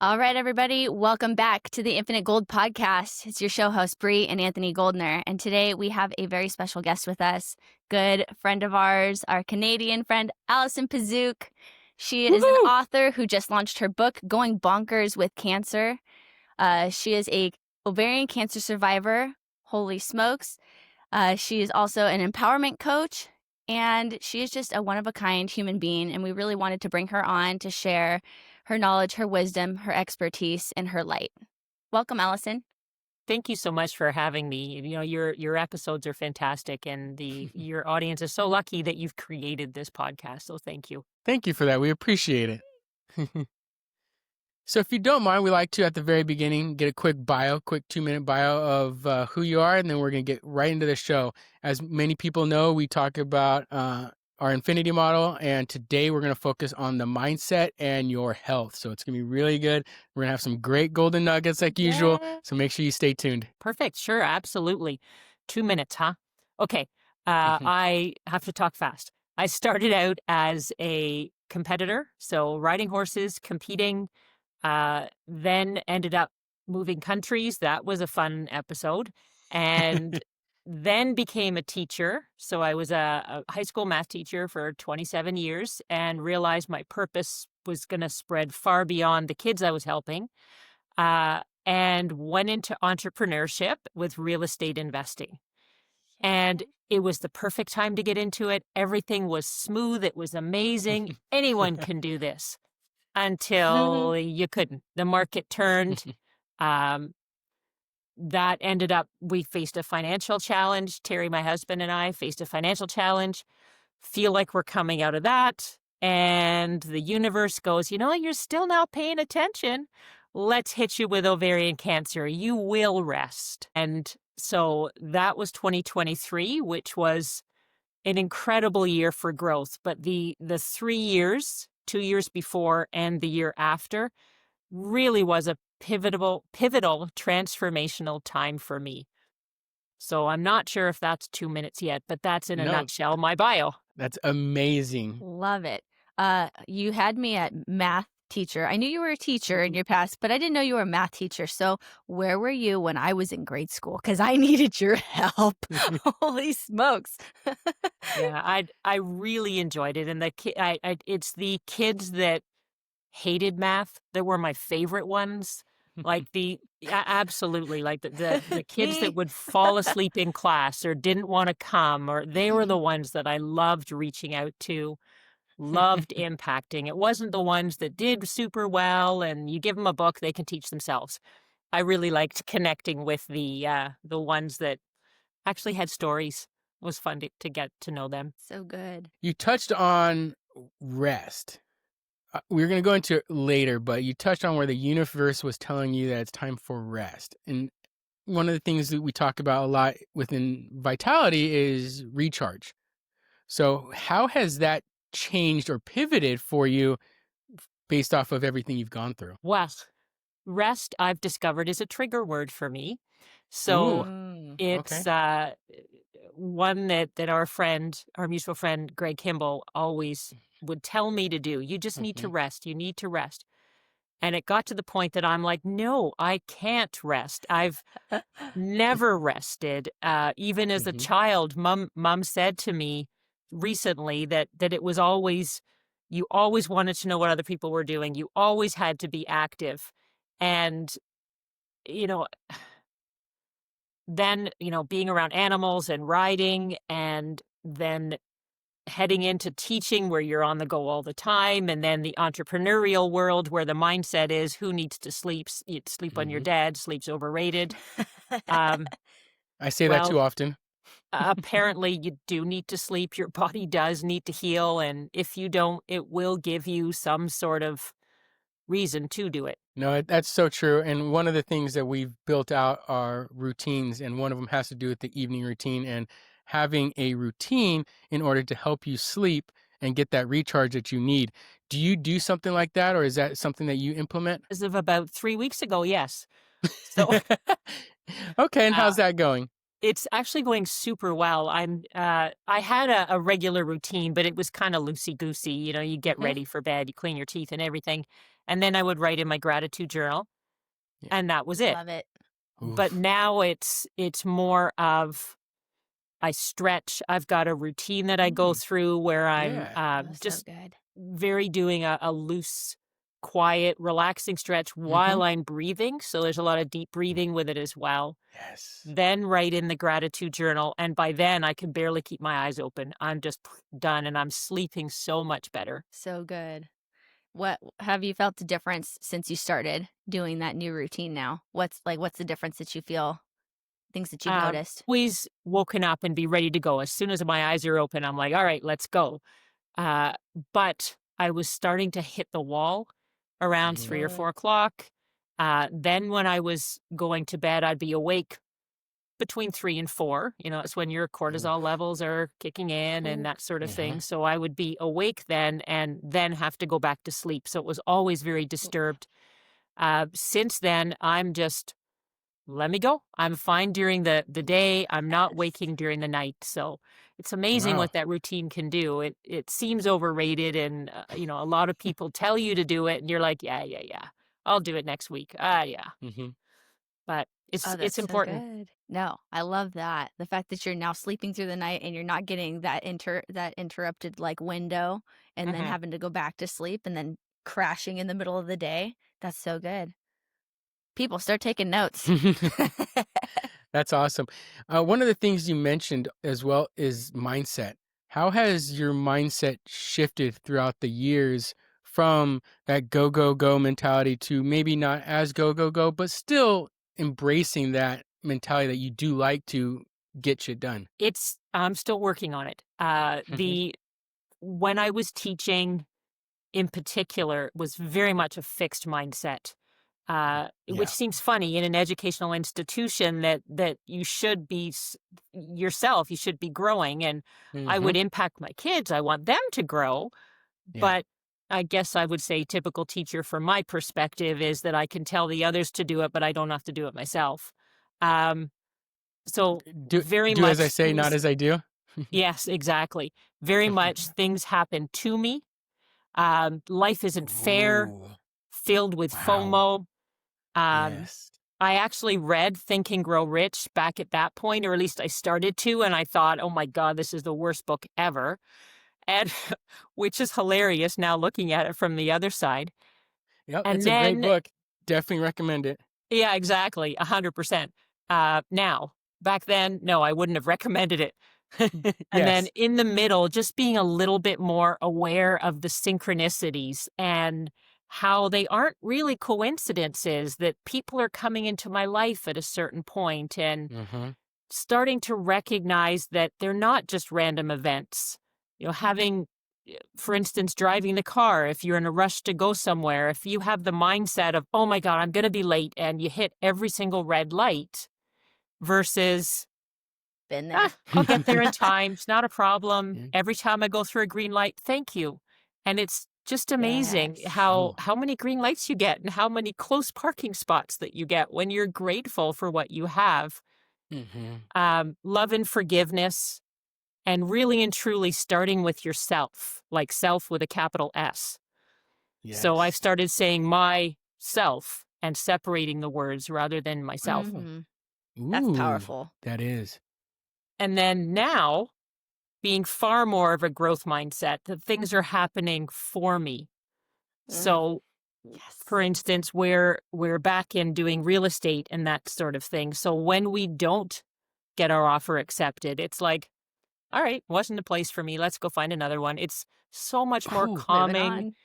All right, everybody, welcome back to the Infinite Gold podcast. It's your show host, Bree and Anthony Goldner. And today we have a very special guest with us, good friend of ours, our Canadian friend, Allison Pazuk. She is an author who just launched her book, Going Bonkers with Cancer. She is a ovarian cancer survivor. Holy smokes. She is also an empowerment coach, and she is just a one-of-a-kind human being, and we really wanted to bring her on to share her knowledge, her wisdom, her expertise, and her light. Welcome, Allison. Thank you so much for having me. You know, your episodes are fantastic, and your audience is so lucky that you've created this podcast. So thank you. Thank you for that. We appreciate it. So if you don't mind, we like to, at the very beginning, get a quick 2-minute bio of who you are, and then we're going to get right into the show. As many people know, we talk about our infinity model, and today we're going to focus on the mindset and your health. So it's going to be really good. We're going to have some great golden nuggets like usual, so make sure you stay tuned. Perfect. Sure. Absolutely. 2 minutes, huh? Okay. I have to talk fast. I started out as a competitor, so riding horses, competing, then ended up moving countries. That was a fun episode. And then became a teacher. So I was a high school math teacher for 27 years and realized my purpose was going to spread far beyond the kids I was helping, and went into entrepreneurship with real estate investing. And it was the perfect time to get into it. Everything was smooth. It was amazing. Anyone can do this until you couldn't. The market turned. That ended up, we faced a financial challenge. Terry, my husband, and I faced a financial challenge. Feel like we're coming out of that. And the universe goes, you know, you're still not paying attention. Let's hit you with ovarian cancer. You will rest. And so that was 2023, which was an incredible year for growth. But the 3 years, 2 years before and the year after, really was a pivotal, transformational time for me. So I'm not sure if that's 2 minutes yet, but that's in a nutshell my bio. That's amazing. Love it. You had me at math teacher. I knew you were a teacher in your past, but I didn't know you were a math teacher. So where were you when I was in grade school? Because I needed your help. Holy smokes. Yeah, I really enjoyed it. And it's the kids that hated math that were my favorite ones. Like absolutely, like the kids that would fall asleep in class or didn't want to come, or they were the ones that I loved reaching out to, loved impacting. It wasn't the ones that did super well and you give them a book, they can teach themselves. I really liked connecting with the ones that actually had stories. It was fun to get to know them. So good. You touched on rest. We're going to go into it later, but you touched on where the universe was telling you that it's time for rest. And one of the things that we talk about a lot within Vitality is recharge. So how has that changed or pivoted for you based off of everything you've gone through? Well, rest, I've discovered, is a trigger word for me. So it's one that our mutual friend, Greg Kimball, always would tell me to do. You just need to rest. You need to rest. And it got to the point that I'm like, no, I can't rest. I've never rested. Even as a child, mom said to me recently that it was always, you always wanted to know what other people were doing. You always had to be active. And, you know, then, being around animals and riding, and then heading into teaching where you're on the go all the time, and then the entrepreneurial world where the mindset is who needs to sleep? Sleep on your dad, sleep's overrated. I say that too often. Apparently you do need to sleep. Your body does need to heal. And if you don't, it will give you some sort of reason to do it. No, that's so true. And one of the things that we've built out are routines, and one of them has to do with the evening routine and having a routine in order to help you sleep and get that recharge that you need. Do you do something like that, or is that something that you implement? As of about 3 weeks ago, yes. So okay, and how's that going? It's actually going super well. I had a regular routine, but it was kind of loosey-goosey. You get ready for bed, you clean your teeth and everything. And then I would write in my gratitude journal, Yeah. and that was it. Love it. But Oof. now it's more of I stretch. I've got a routine that I go through where I'm Yeah. Oh, so just good. very doing a loose, quiet, relaxing stretch while Mhm. I'm breathing. So there's a lot of deep breathing with it as well. Yes. Then write in the gratitude journal. And by then I can barely keep my eyes open. I'm just done and I'm sleeping so much better. So good. What have you felt the difference since you started doing that new routine now? What's the difference that you feel, things that you've noticed? Always woken up and be ready to go. As soon as my eyes are open, I'm like, all right, let's go. Uh, but I was starting to hit the wall around Mhm. 3 or 4 o'clock. Then when I was going to bed, I'd be awake between 3 and 4. It's when your cortisol Oof. levels are kicking in and that sort of thing. Mhm. So I would be awake then and then have to go back to sleep. So it was always very disturbed. Since then, I'm just let me go. I'm fine during the day. I'm not Yes. waking during the night. So it's amazing Wow. what that routine can do. It seems overrated, and a lot of people tell you to do it, and you're like, yeah, yeah, yeah, I'll do it next week. Yeah, Mhm. but Oh, it's that's so important. good. No, I love that. The fact that you're now sleeping through the night and you're not getting that interrupted window and then Hmm. having to go back to sleep and then crashing in the middle of the day. That's so good. People start taking notes. That's awesome. One of the things you mentioned as well is mindset. How has your mindset shifted throughout the years from that go, go, go mentality to maybe not as go, go, go, but still embracing that mentality that you do like to get shit done? I'm still working on it. The When I was teaching in particular was very much a fixed mindset. Which Yeah. seems funny in an educational institution that you should be yourself, you should be growing. And I Hmm. would impact my kids. I want them to grow. Yeah. But I guess I would say typical teacher from my perspective is that I can tell the others to do it, but I don't have to do it myself. Um, so Do very do as I much say, not things, as I do. yes, exactly. Very much things happen to me. Life isn't fair, Ooh. filled with Wow. FOMO. Um, Yes. I actually read Think and Grow Rich back at that point, or at least I started to, and I thought, oh my God, this is the worst book ever. And which is hilarious now looking at it from the other side. Yep. It's And a great then, book. Definitely recommend it. yeah, exactly, 100%. Now, back then, no, I wouldn't have recommended it. And then Yes. in the middle, just being a little bit more aware of the synchronicities and how they aren't really coincidences, that people are coming into my life at a certain point, and Hmm. starting to recognize that they're not just random events. Having, for instance, driving the car, if you're in a rush to go somewhere, if you have the mindset of, oh my God, I'm going to be late, and you hit every single red light versus, Been there. I'll get there in time. It's not a problem. Yeah. Every time I go through a green light, thank you. And it's just amazing Yes. how Ooh. how many green lights you get and how many close parking spots that you get when you're grateful for what you have. Hmm. Love and forgiveness, and really and truly starting with yourself, like self with a capital S. So I've Yes. started saying myself and separating the words rather than myself. Oh. Hmm. That's Ooh, powerful. that is. And then now, being far more of a growth mindset, that things are happening for me. Mm. So, Yes. for instance, we're back in doing real estate and that sort of thing. So when we don't get our offer accepted, it's like, all right, wasn't a place for me. Let's go find another one. It's so much more Oh, Moving calming. on.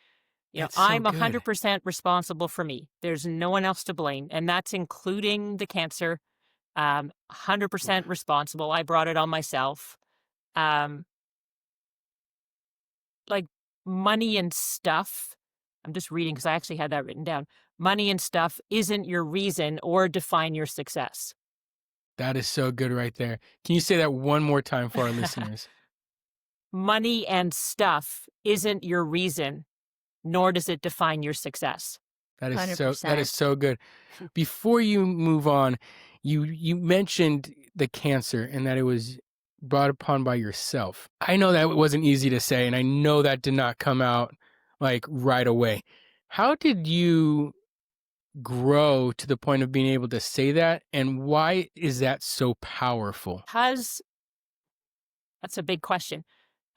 that's so I'm good. 100% responsible for me. There's no one else to blame. And that's including the cancer. 100% responsible. I brought it on myself. Um, like money and stuff. I'm just reading because I actually had that written down. Money and stuff isn't your reason or define your success. That is so good right there. Can you say that one more time for our listeners? Money and stuff isn't your reason, nor does it define your success. That is 100%. so good. Before you move on, you mentioned the cancer and that it was brought upon by yourself. I know that wasn't easy to say, and I know that did not come out like right away. How did you grow to the point of being able to say that, and why is that so powerful? Because that's a big question.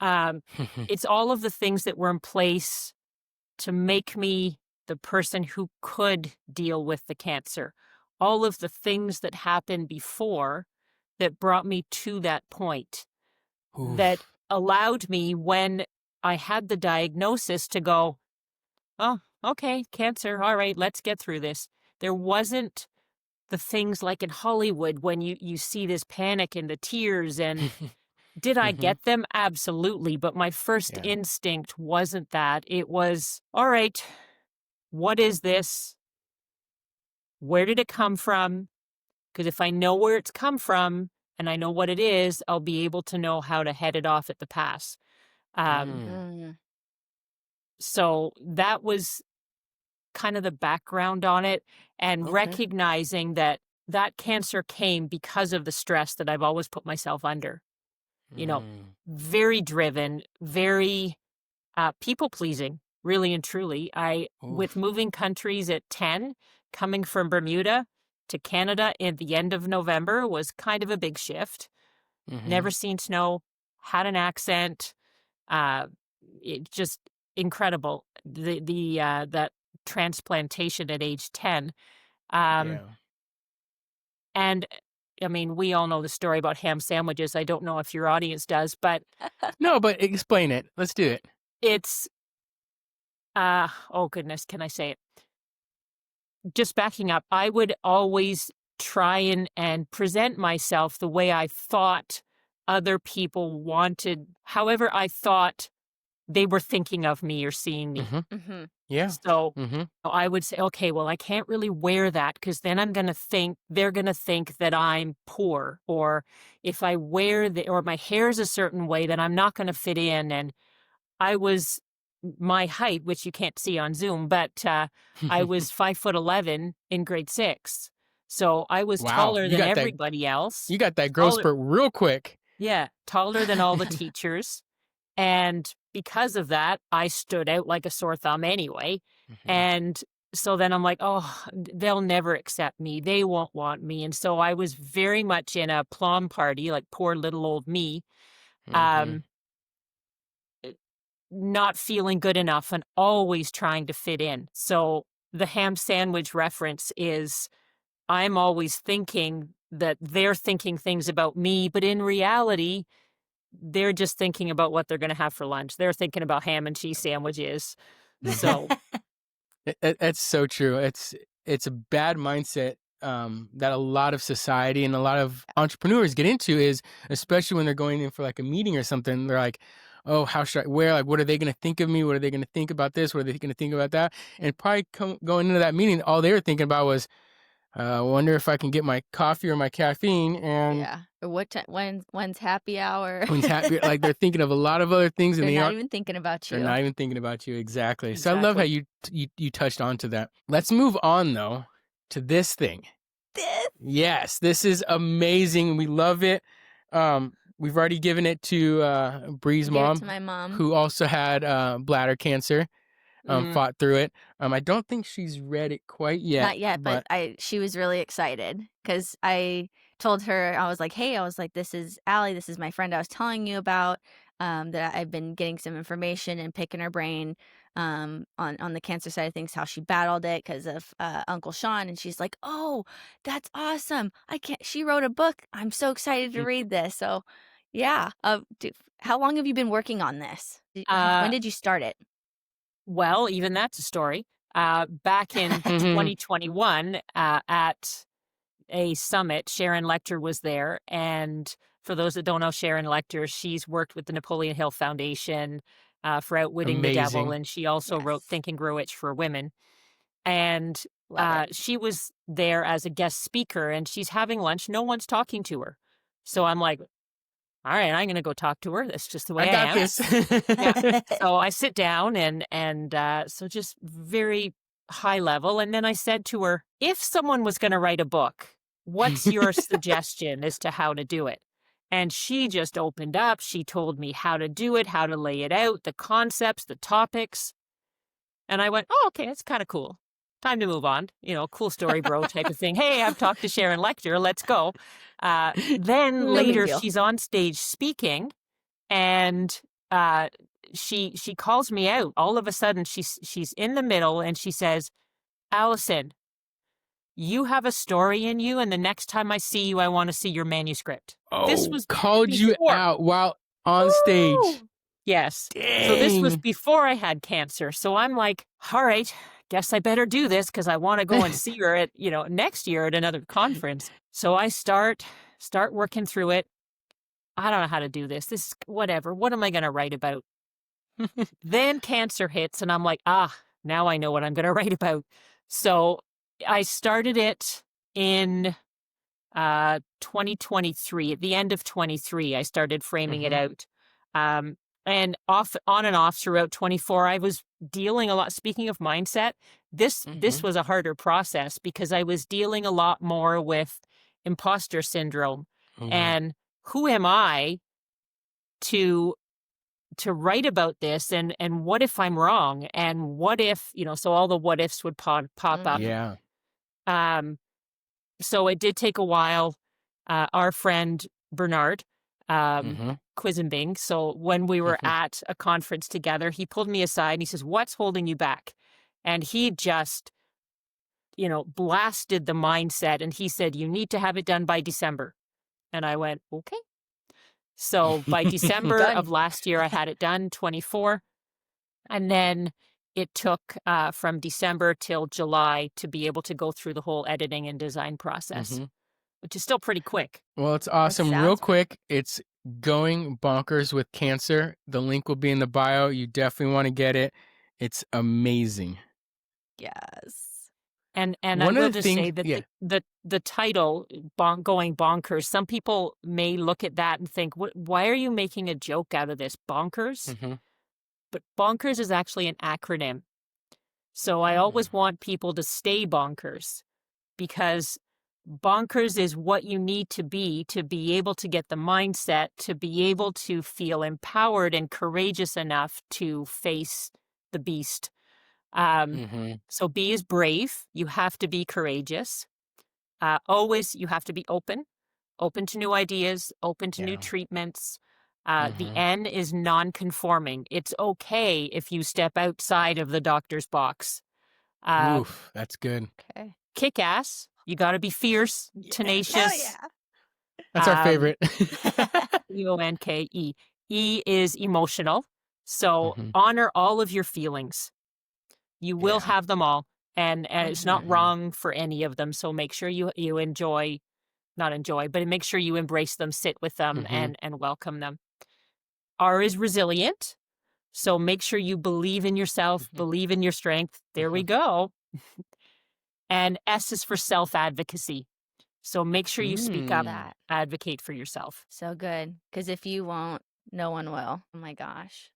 It's all of the things that were in place to make me the person who could deal with the cancer. All of the things that happened before that brought me to that point, that allowed me, when I had the diagnosis, to go, oh, okay, cancer, all right, let's get through this. There wasn't the things like in Hollywood when you see this panic and the tears and did I get them? Absolutely. But my first instinct wasn't that. It was, all right, what is this? Where did it come from? Because if I know where it's come from and I know what it is, I'll be able to know how to head it off at the pass. So that was kind of the background on it, and recognizing that that cancer came because of the stress that I've always put myself under. You know, very driven, very people-pleasing, really and truly. With moving countries at 10, coming from Bermuda to Canada at the end of November was kind of a big shift. Never seen snow, had an accent, it just incredible. That transplantation at age 10. And I mean, we all know the story about ham sandwiches. I don't know if your audience does, but No, but explain it. Let's do it. it's, oh goodness, can I say it? Just backing up, I would always try and present myself the way I thought other people wanted, however I thought they were thinking of me or seeing me. Yeah. So I would say, okay, well, I can't really wear that because then they're going to think that I'm poor. Or if I wear or my hair's a certain way, then I'm not going to fit in. And my height, which you can't see on Zoom, but I was 5'11" in grade 6. So I was taller than everybody else. You got that growth spurt real quick. Yeah, taller than all the teachers. And because of that, I stood out like a sore thumb anyway. And so then I'm like, oh, they'll never accept me. They won't want me. And so I was very much in a plum party, like poor little old me, not feeling good enough and always trying to fit in. So the ham sandwich reference is I'm always thinking that they're thinking things about me, but in reality, they're just thinking about what they're going to have for lunch. They're thinking about ham and cheese sandwiches. So it's so true. It's a bad mindset that a lot of society and a lot of entrepreneurs get into, is especially when they're going in for like a meeting or something. They're like, oh, how should I wear? Like, what are they going to think of me? What are they going to think about this? What are they going to think about that? And probably going into that meeting, all they were thinking about was, I wonder if I can get my coffee or my caffeine. And or when's happy hour? When's happy? Like, they're thinking of a lot of other things, and they're not even thinking about you. They're not even thinking about you. Exactly. So I love how you touched on to that. Let's move on though to this thing. Yes, this is amazing. We love it. We've already given it to Bree's mom, to my mom, who also had bladder cancer. Fought through it. I don't think she's read it quite yet. Not yet, but she was really excited because I told her, I was like, hey, this is Allie. This is my friend I was telling you about, that I've been getting some information and picking her brain on the cancer side of things, how she battled it because of Uncle Sean. And she's like, oh, that's awesome. She wrote a book. I'm so excited to read this. So yeah. How long have you been working on this? When did you start it? Well, even that's a story. Back in 2021 at a summit, Sharon Lecter was there. And for those that don't know Sharon Lecter, she's worked with the Napoleon Hill Foundation for Outwitting the Devil. And she also wrote Think and Grow Rich for Women. And she was there as a guest speaker, and she's having lunch. No one's talking to her. So I'm like, all right, I'm going to go talk to her. That's just the way I got am. this. So I sit down and so just very high level. And then I said to her, if someone was going to write a book, what's your suggestion as to how to do it? And she just opened up. She told me how to do it, how to lay it out, the concepts, the topics. And I went, oh, okay, that's kind of cool. Time to move on. Cool story, bro, type of thing. Hey, I've talked to Sharon Lecter. Let's go. Then No big later, deal. she's on stage speaking, and she calls me out. All of a sudden, she's in the middle, and she says, Allison, you have a story in you, and the next time I see you, I want to see your manuscript. This was called you before. out while on stage. Woo! Yes. Dang. So this was before I had cancer. So I'm like, all right, guess I better do this because I want to go and see her at, next year at another conference. So I start working through it. I don't know how to do this. This is whatever. What am I going to write about? Then cancer hits and I'm like, now I know what I'm going to write about. So I started it in 2023. At the end of 23, I started framing it out. And on and off throughout 24, I was dealing a lot. Speaking of mindset, this was a harder process because I was dealing a lot more with imposter syndrome. And who am I to write about this? And what if I'm wrong? And what if, so all the what ifs would pop up. Yeah. So it did take a while. Our friend Bernard, Quisenbing. So when we were at a conference together, he pulled me aside and he says, what's holding you back? And he just, blasted the mindset. And he said, you need to have it done by December. And I went, okay. So by December of last year, I had it done, 24. And then it took from December till July to be able to go through the whole editing and design process, which is still pretty quick. Well, it's awesome. Real quick, it's Going Bonkers with Cancer. The link will be in the bio. You definitely want to get it. It's amazing. Yes. And I will just say that the title, Going Bonkers, some people may look at that and think, why are you making a joke out of this? Bonkers? But Bonkers is actually an acronym. So I always want people to stay bonkers because bonkers is what you need to be able to get the mindset, to be able to feel empowered and courageous enough to face the beast. So B is brave. You have to be courageous. Always, you have to be open to new ideas, open to new treatments. The N is non-conforming. It's okay if you step outside of the doctor's box. Oof, that's good. Okay. Kick ass. You got to be fierce, tenacious. That's our favorite. EONKE. E is emotional. So honor all of your feelings. You will have them all, and it's not wrong for any of them. So make sure you not enjoy, but make sure you embrace them, sit with them, and welcome them. R is resilient. So make sure you believe in yourself, believe in your strength. There we go. And S is for self-advocacy. So make sure you speak up, advocate for yourself. So good. Because if you won't, no one will. Oh my gosh.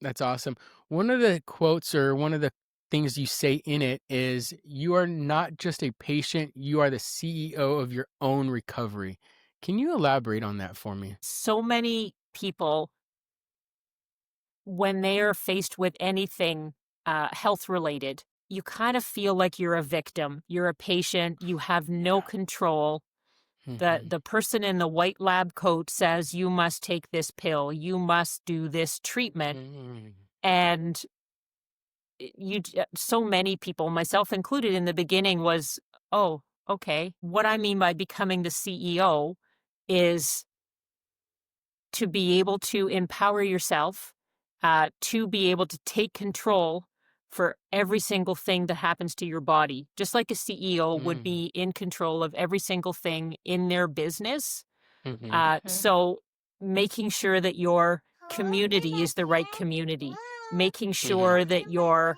That's awesome. One of the quotes or one of the things you say in it is, you are not just a patient, you are the CEO of your own recovery. Can you elaborate on that for me? So many people, when they are faced with anything health-related, you kind of feel like you're a victim. You're a patient. You have no control. The person in the white lab coat says, you must take this pill. You must do this treatment. And so many people, myself included in the beginning, was, oh, okay. What I mean by becoming the CEO is to be able to empower yourself, to be able to take control for every single thing that happens to your body, just like a CEO would be in control of every single thing in their business. So making sure that your community is the right community, making sure that your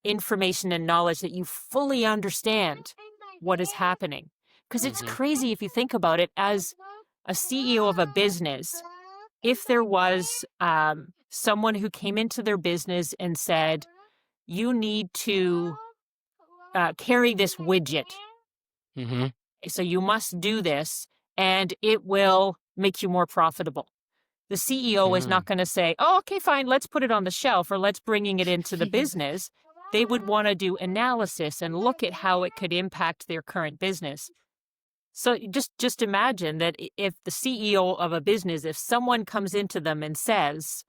information and knowledge, that you fully understand what is happening. Because it's crazy if you think about it, as a CEO of a business, if there was someone who came into their business and said, you need to carry this widget. So you must do this, and it will make you more profitable. The CEO is not going to say, oh, okay, fine, let's put it on the shelf or let's bringing it into the business. They would want to do analysis and look at how it could impact their current business. So just imagine that if the CEO of a business, if someone comes into them and says,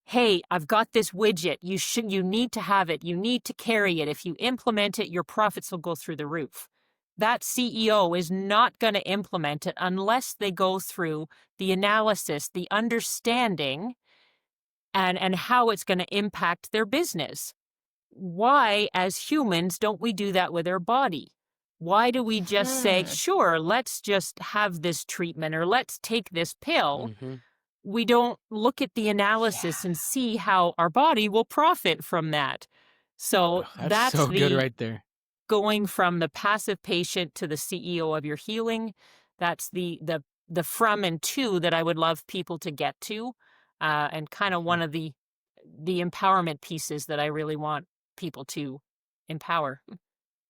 hey, I've got this widget, you need to have it, you need to carry it. If you implement it, your profits will go through the roof. That CEO is not going to implement it unless they go through the analysis, the understanding, and how it's going to impact their business. Why, as humans, don't we do that with our body? Why do we just say, sure, let's just have this treatment or let's take this pill? We don't look at the analysis and see how our body will profit from that. So that's so good right there. Going from the passive patient to the CEO of your healing. That's the from and to that I would love people to get to, and kind of one of the empowerment pieces that I really want people to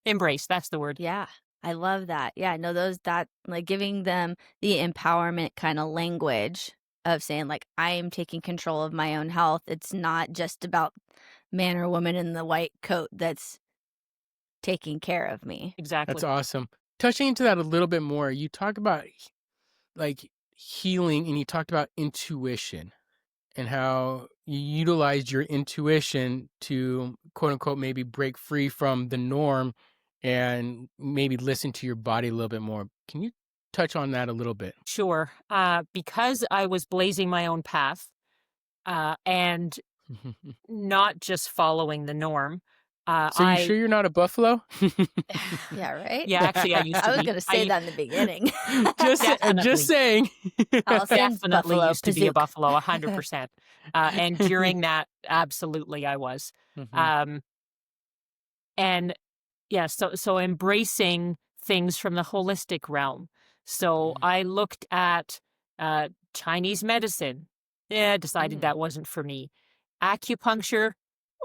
embrace. That's the word. Yeah, I love that. Yeah, no, that like giving them the empowerment kind of language of saying like, I am taking control of my own health. It's not just about man or woman in the white coat that's taking care of me. Exactly. That's awesome. Touching into that a little bit more, you talk about like healing and you talked about intuition and how you utilized your intuition to quote unquote maybe break free from the norm and maybe listen to your body a little bit more. Can you touch on that a little bit? Sure. Because I was blazing my own path and not just following the norm. So you sure you're not a buffalo? Yeah, right? Yeah, actually, I used to I was be. going to say that in the beginning. just saying. Definitely Buffalo used to be a Pazuk. buffalo, 100%. And during that, absolutely, I was. And yeah, so embracing things from the holistic realm. So I looked at Chinese medicine. Yeah, decided that wasn't for me. Acupuncture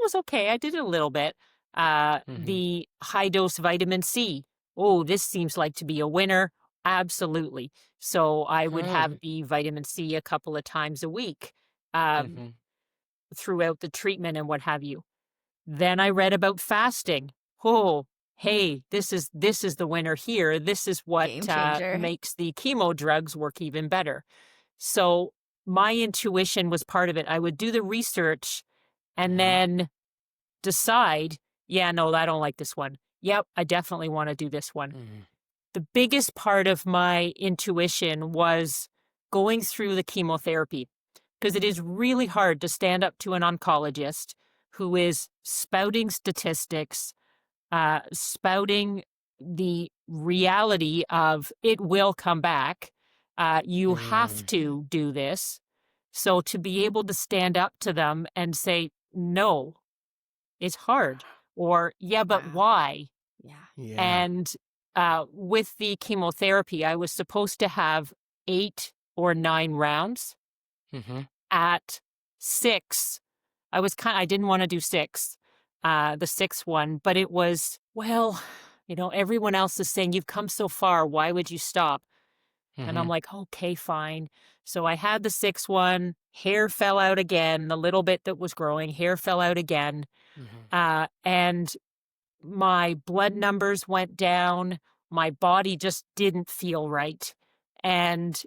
was okay. I did it a little bit. The high dose vitamin C. Oh, this seems like to be a winner. Absolutely. So I would have the vitamin C a couple of times a week throughout the treatment and what have you. Then I read about fasting. Oh, hey, this is the winner here. This is what makes the chemo drugs work even better. So my intuition was part of it. I would do the research and then decide, yeah, no, I don't like this one. Yep, I definitely want to do this one. The biggest part of my intuition was going through the chemotherapy, because it is really hard to stand up to an oncologist who is spouting statistics, spouting the reality of it will come back. You have to do this. So to be able to stand up to them and say, no, it's hard. Or, yeah, but why? Yeah. And with the chemotherapy, I was supposed to have 8 or 9 rounds. At 6, I didn't want to do 6, the 6th one, but it was, well, everyone else is saying you've come so far. Why would you stop? And I'm like, okay, fine. So I had the 6th one, hair fell out again, the little bit that was growing, hair fell out again. And my blood numbers went down. My body just didn't feel right. And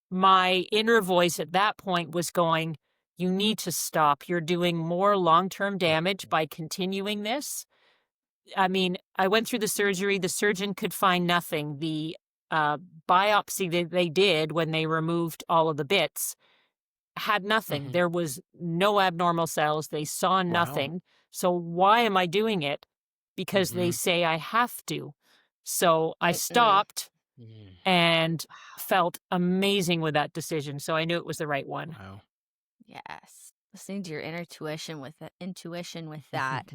my inner voice at that point was going, you need to stop. You're doing more long-term damage by continuing this. I mean, I went through the surgery. The surgeon could find nothing. The biopsy that they did when they removed all of the bits had nothing. There was no abnormal cells. They saw nothing. So why am I doing it? Because they say I have to. So I stopped and felt amazing with that decision. So I knew it was the right one. Wow. Yes. Listening to your intuition with that,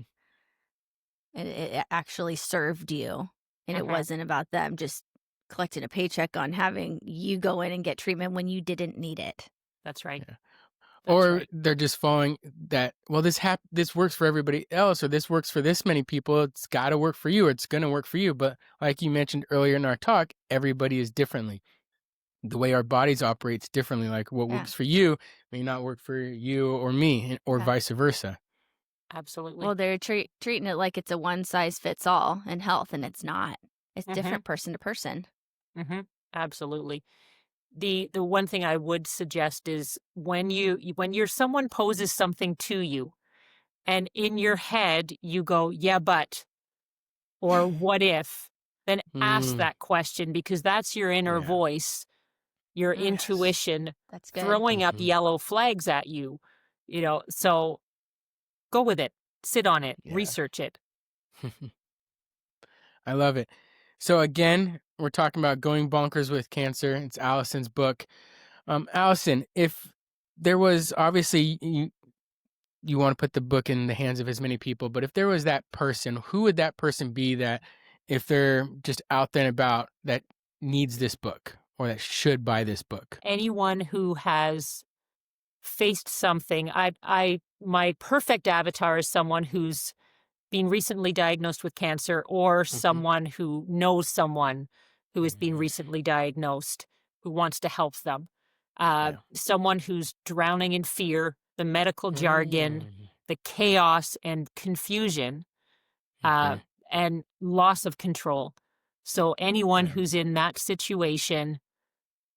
it actually served you. And it wasn't about them just collecting a paycheck on having you go in and get treatment when you didn't need it. That's right. Yeah. Or they're just following that, well, this works for everybody else, or this works for this many people. It's got to work for you, or it's going to work for you. But like you mentioned earlier in our talk, everybody is differently. the way our bodies operates differently. Like what Yeah. works for you may not work for you or me, or Yeah. vice versa. Absolutely. Well, they're treating it like it's a one size fits all in health, and it's not. It's different person to person. Mm-hmm. Absolutely. The one thing I would suggest is when someone poses something to you, and in your head you go, yeah, but, or what if, then ask Mm, that question, because that's your inner yeah. voice, your Yes. intuition That's good. throwing up Mhm. yellow flags at you. So go with it, sit on it, Yeah. research it. I love it. So again, we're talking about Going Bonkers with Cancer. It's Allison's book. Allison, if there was, obviously you want to put the book in the hands of as many people, but if there was that person, who would that person be that, if they're just out there and about, that needs this book or that should buy this book? Anyone who has faced something, my perfect avatar is someone who's been recently diagnosed with cancer, or Mm-hmm. someone who knows someone who has been Mm-hmm. recently diagnosed, who wants to help them. Yeah. Someone who's drowning in fear, the medical jargon, Mm-hmm. the chaos and confusion, uh, Okay. and loss of control. So anyone Yeah. who's in that situation,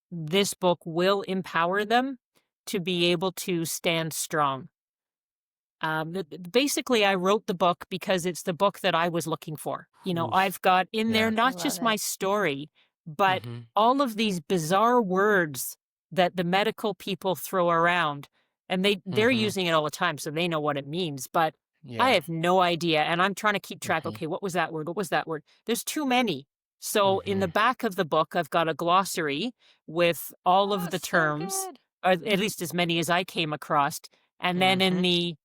this book will empower them to be able to stand strong. Basically, I wrote the book because it's the book that I was looking for. Oof. I've got in there Yeah. not love just it. my story, but Mm-hmm. all of these bizarre words that the medical people throw around. And they're Mm-hmm. using it all the time, so they know what it means. But I Yeah. have no idea. And I'm trying to keep track. Mm-hmm. Okay, what was that word? What was that word? There's too many. So in Mm-hmm. the back of the book, I've got a glossary with all of the terms, or at least as many as I came across. And then in Mm-hmm. the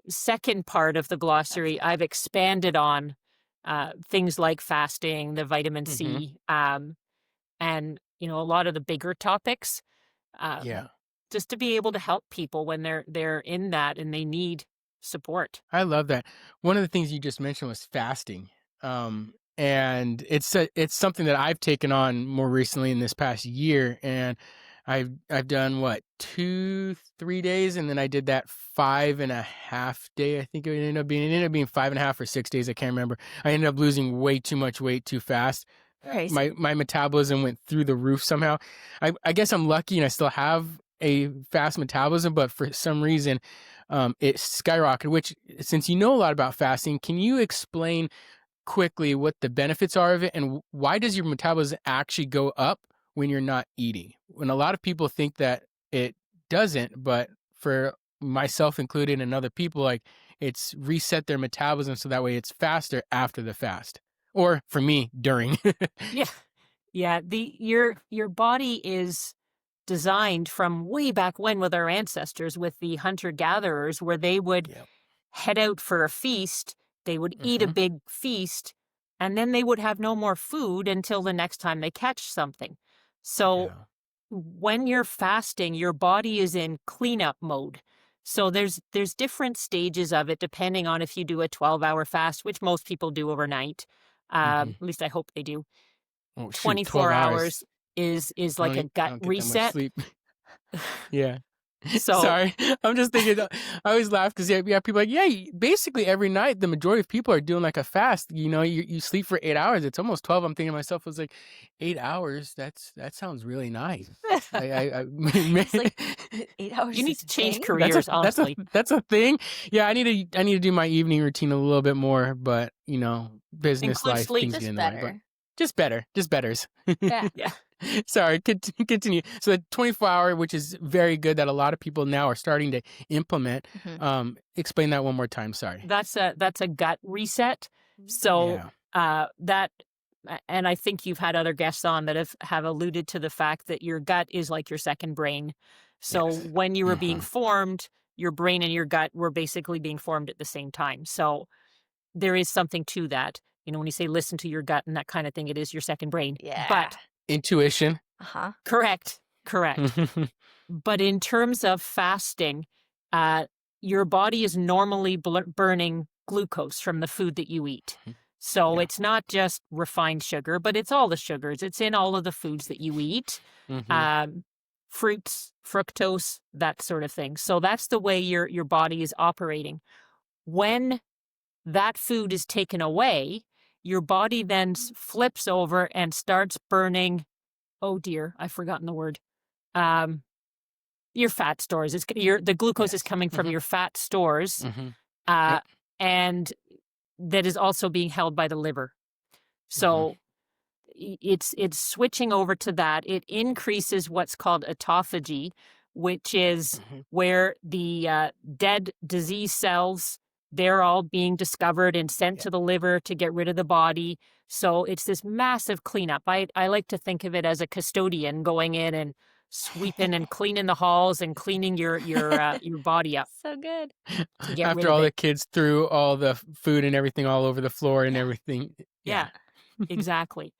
second part of the glossary, I've expanded on things like fasting, the vitamin Mm-hmm. C, and a lot of the bigger topics, Yeah. just to be able to help people when they're in that and they need support. I love that. One of the things you just mentioned was fasting. And it's something that I've taken on more recently in this past year. And I've done what, 2-3 days, and then I did that 5.5 day. I think it ended up being 5.5 or 6 days. I can't remember. I ended up losing way too much weight too fast. Crazy. My metabolism went through the roof somehow. I guess I'm lucky and I still have a fast metabolism, but for some reason, it skyrocketed. Which, since you know a lot about fasting, can you explain quickly what the benefits are of it, and why does your metabolism actually go up when you're not eating? When a lot of people think that it doesn't, but for myself included and other people, like, it's reset their metabolism so that way it's faster after the fast, or for me, during. Yeah, yeah. Your body is designed from way back when with our ancestors, with the hunter-gatherers, where they would Yep. head out for a feast, they would eat a Mm-hmm. big feast, and then they would have no more food until the next time they catch something. So Yeah. when you're fasting, your body is in cleanup mode. So there's different stages of it depending on if you do a 12-hour fast, which most people do overnight. Mm-hmm. At least I hope they do. Oh shoot, 12 24 hours. hours is I like don't a eat, I gut don't get that much reset. sleep. Yeah. So Sorry. I'm just thinking, I always laugh because, yeah, people are like, yeah, basically every night, the majority of people are doing like a fast. You sleep for 8 hours. It's almost 12. I'm thinking to myself, I was like, 8 hours? That sounds really nice. It's like 8 hours. you need is to change insane. careers, honestly. That's a thing. Yeah, I need to do my evening routine a little bit more, but business Include life, sleep. things Just get in the way. But better. just betters. Yeah. Yeah. Sorry, continue. So the 24-hour, which is very good, that a lot of people now are starting to implement. Mhm. Explain that one more time. Sorry. That's a gut reset. So that, and I think you've had other guests on that have alluded to the fact that your gut is like your second brain. So Yes. when you were being Mhm. formed, your brain and your gut were basically being formed at the same time. So there is something to that. When you say listen to your gut and that kind of thing, it is your second brain. Yeah. But Intuition. correct. But in terms of fasting, your body is normally burning glucose from the food that you eat. So Yeah. it's not just refined sugar, but it's all the sugars. It's in all of the foods that you eat, fruits, fructose, that sort of thing. So that's the way your body is operating. When that food is taken away, your body then flips over and starts burning. Oh dear, I've forgotten the word. Your fat stores. The glucose is coming from your fat stores, Yep. and that is also being held by the liver. So it's switching over to that. It increases what's called autophagy, which is where the dead disease cells, they're all being discovered and sent to the liver to get rid of the body. So it's this massive cleanup. I like to think of it as a custodian going in and sweeping and cleaning the halls and cleaning your body up So good. to get rid After of all it. the kids threw all the food and everything all over the floor and everything. Yeah, exactly.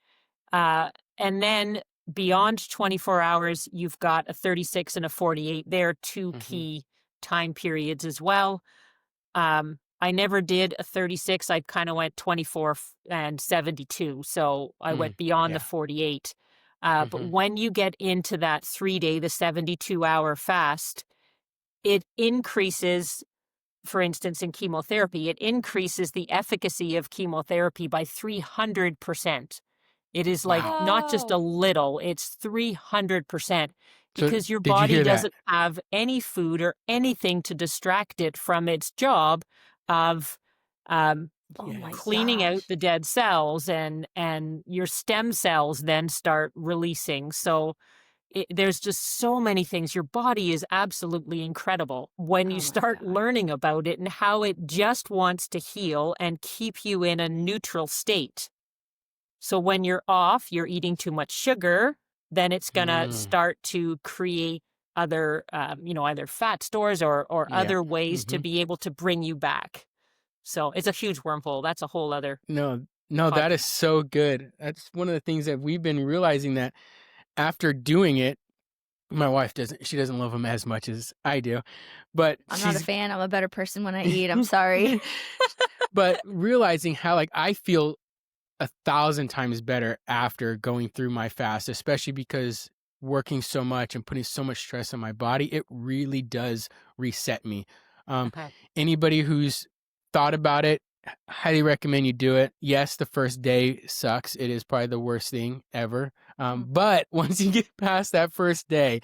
And then beyond 24 hours, you've got a 36 and a 48. They're two key time periods as well. I never did a 36. I kind of went 24 and 72. So I went beyond the 48. But when you get into that 3-day, the 72-hour fast, it increases, for instance, in chemotherapy, it increases the efficacy of chemotherapy by 300%. It is like not just a little, it's 300%, because your did you body hear that? doesn't have any food or anything to distract it from its job of cleaning out the dead cells, and your stem cells then start releasing. So there's just so many things. Your body is absolutely incredible when you start learning about it and how it just wants to heal and keep you in a neutral state. So when you're off, you're eating too much sugar, then it's going to start to create other, either fat stores or other ways to be able to bring you back. So it's a huge wormhole. That's a whole other. No, that is so good. That's one of the things that we've been realizing, that after doing it, my wife doesn't love them as much as I do, but I'm not a fan. I'm a better person when I eat. I'm sorry. But realizing how, like, I feel 1,000 times better after going through my fast, especially because working so much and putting so much stress on my body, it really does reset me. Anybody who's thought about it, highly recommend you do it. Yes, the first day sucks. It is probably the worst thing ever. But once you get past that first day,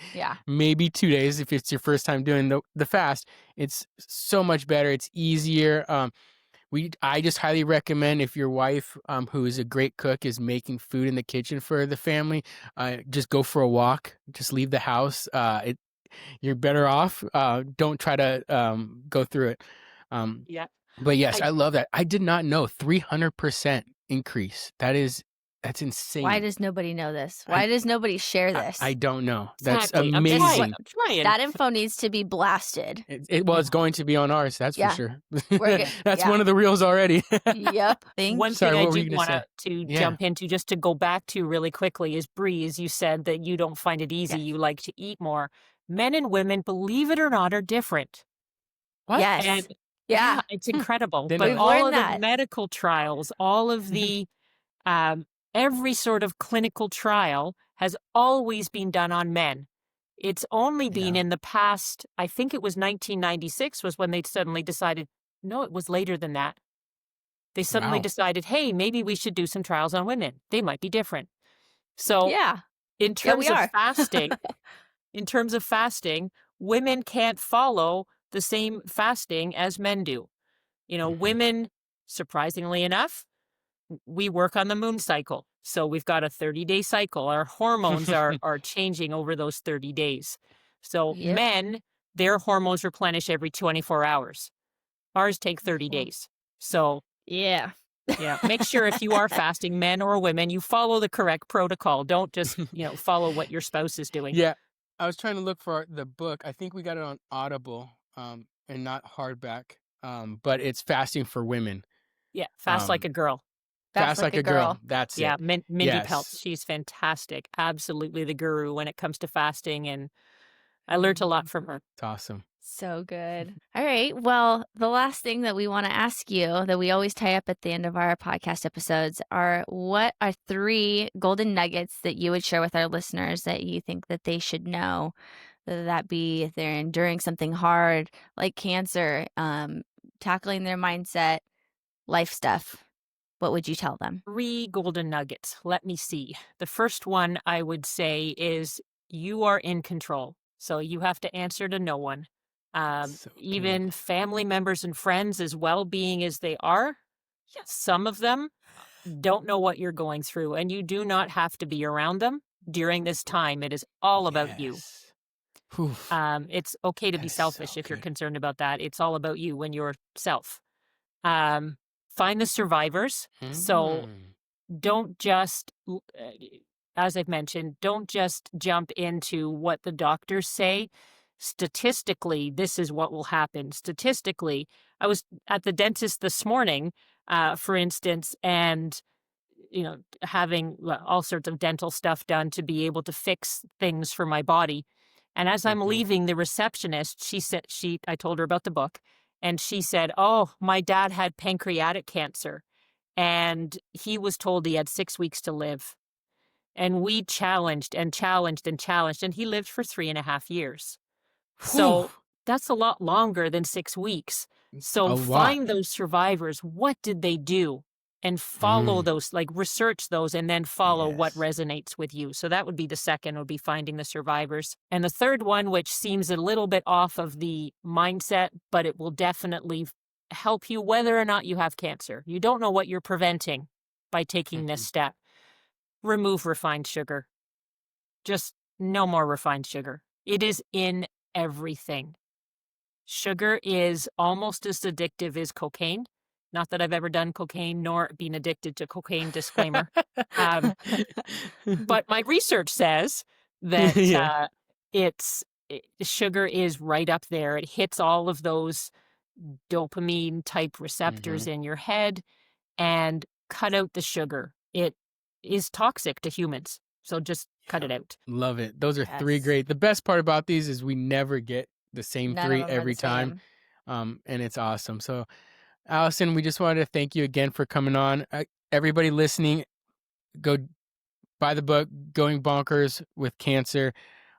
maybe 2 days, if it's your first time doing the fast, it's so much better. It's easier. I just highly recommend, if your wife, who is a great cook, is making food in the kitchen for the family, just go for a walk. Just leave the house. You're better off. Don't try to go through it. But yes, I love that. I did not know 300% increase. That's insane. Why does nobody know this? Why does nobody share this? I don't know. That's Exactly. amazing. I'm trying. That info needs to be blasted. It's going to be on ours. That's for sure. That's yeah. one of the reels already. Yep. One Sorry, thing I what were you do gonna want to jump into, just to go back to really quickly, is Bree, as you said that you don't find it easy. You like to eat more. Men and women, believe it or not, are different. What? Yes. And yeah, it's incredible. Didn't But know. We've all learned of that. the medical trials, all of the every sort of clinical trial has always been done on men. It's only been in the past, I think it was 1996 was when they suddenly decided, no, it was later than that. They suddenly decided, hey, maybe we should do some trials on women. They might be different. So in terms of fasting, women can't follow the same fasting as men do. Women, surprisingly enough, we work on the moon cycle. So we've got a 30-day cycle. Our hormones are changing over those 30 days. So men, their hormones replenish every 24 hours. Ours take 30 days. So make sure if you are fasting, men or women, you follow the correct protocol. Don't just, follow what your spouse is doing. Yeah. I was trying to look for the book. I think we got it on Audible, and not hardback. But it's Fasting for Women. Yeah. Fast like a girl. Fast like a girl. That's it. Mindy Peltz. She's fantastic. Absolutely the guru when it comes to fasting. And I learned a lot from her. It's awesome. So good. All right. Well, the last thing that we want to ask you that we always tie up at the end of our podcast episodes are what are 3 golden nuggets that you would share with our listeners that you think that they should know, whether that be if they're enduring something hard like cancer, tackling their mindset, life stuff. What would you tell them? 3 golden nuggets. Let me see. The first one I would say is you are in control. So you have to answer to no one. So Even good. family members and friends, as well-being as they are, some of them don't know what you're going through, and you do not have to be around them during this time. It is all about you. Yes. Oof. It's okay to That be is selfish so if you're good. concerned about that. It's all about you when you're self. Find the survivors. So Mm. don't just, as I've mentioned, don't just jump into what the doctors say. Statistically, this is what will happen. Statistically, I was at the dentist this morning, for instance, and having all sorts of dental stuff done to be able to fix things for my body. And as I'm Mhm. leaving, the receptionist, I told her about the book, and she said, "Oh, my dad had pancreatic cancer, and he was told he had 6 weeks to live." And we challenged and challenged and challenged, and he lived for 3.5 years. Whew. So that's a lot longer than 6 weeks. A So lot. find those survivors. What did they do? And follow Mm. those, like research those, and then follow what Yes. resonates with you. So that would be the second, would be finding the survivors. And the third one, which seems a little bit off of the mindset, but it will definitely help you whether or not you have cancer. You don't know what you're preventing by taking this Mhm. step. Remove refined sugar. Just no more refined sugar. It is in everything. Sugar is almost as addictive as cocaine. Not that I've ever done cocaine nor been addicted to cocaine, disclaimer. Um, but my research says that Yeah. sugar is right up there. It hits all of those dopamine type receptors Mhm. in your head, and cut out the sugar. It is toxic to humans. So just cut Yeah. it out. Love it. Those are 3 Yes. great. The best part about these is we never get the same None of 3 them are the every time. same. And it's awesome. So, Allison, we just wanted to thank you again for coming on. Everybody listening, go buy the book, Going Bonkers with Cancer.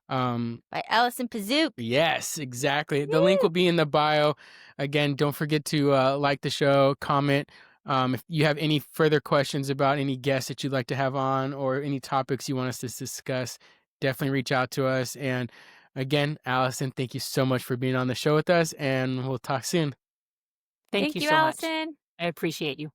By Allison Pazuk. Yes, exactly. The link will Woo! be in the bio. Again, don't forget to like the show, comment. If you have any further questions about any guests that you'd like to have on or any topics you want us to discuss, definitely reach out to us. And again, Allison, thank you so much for being on the show with us, and we'll talk soon. Thank Thank you you, so much. Allison. I appreciate you.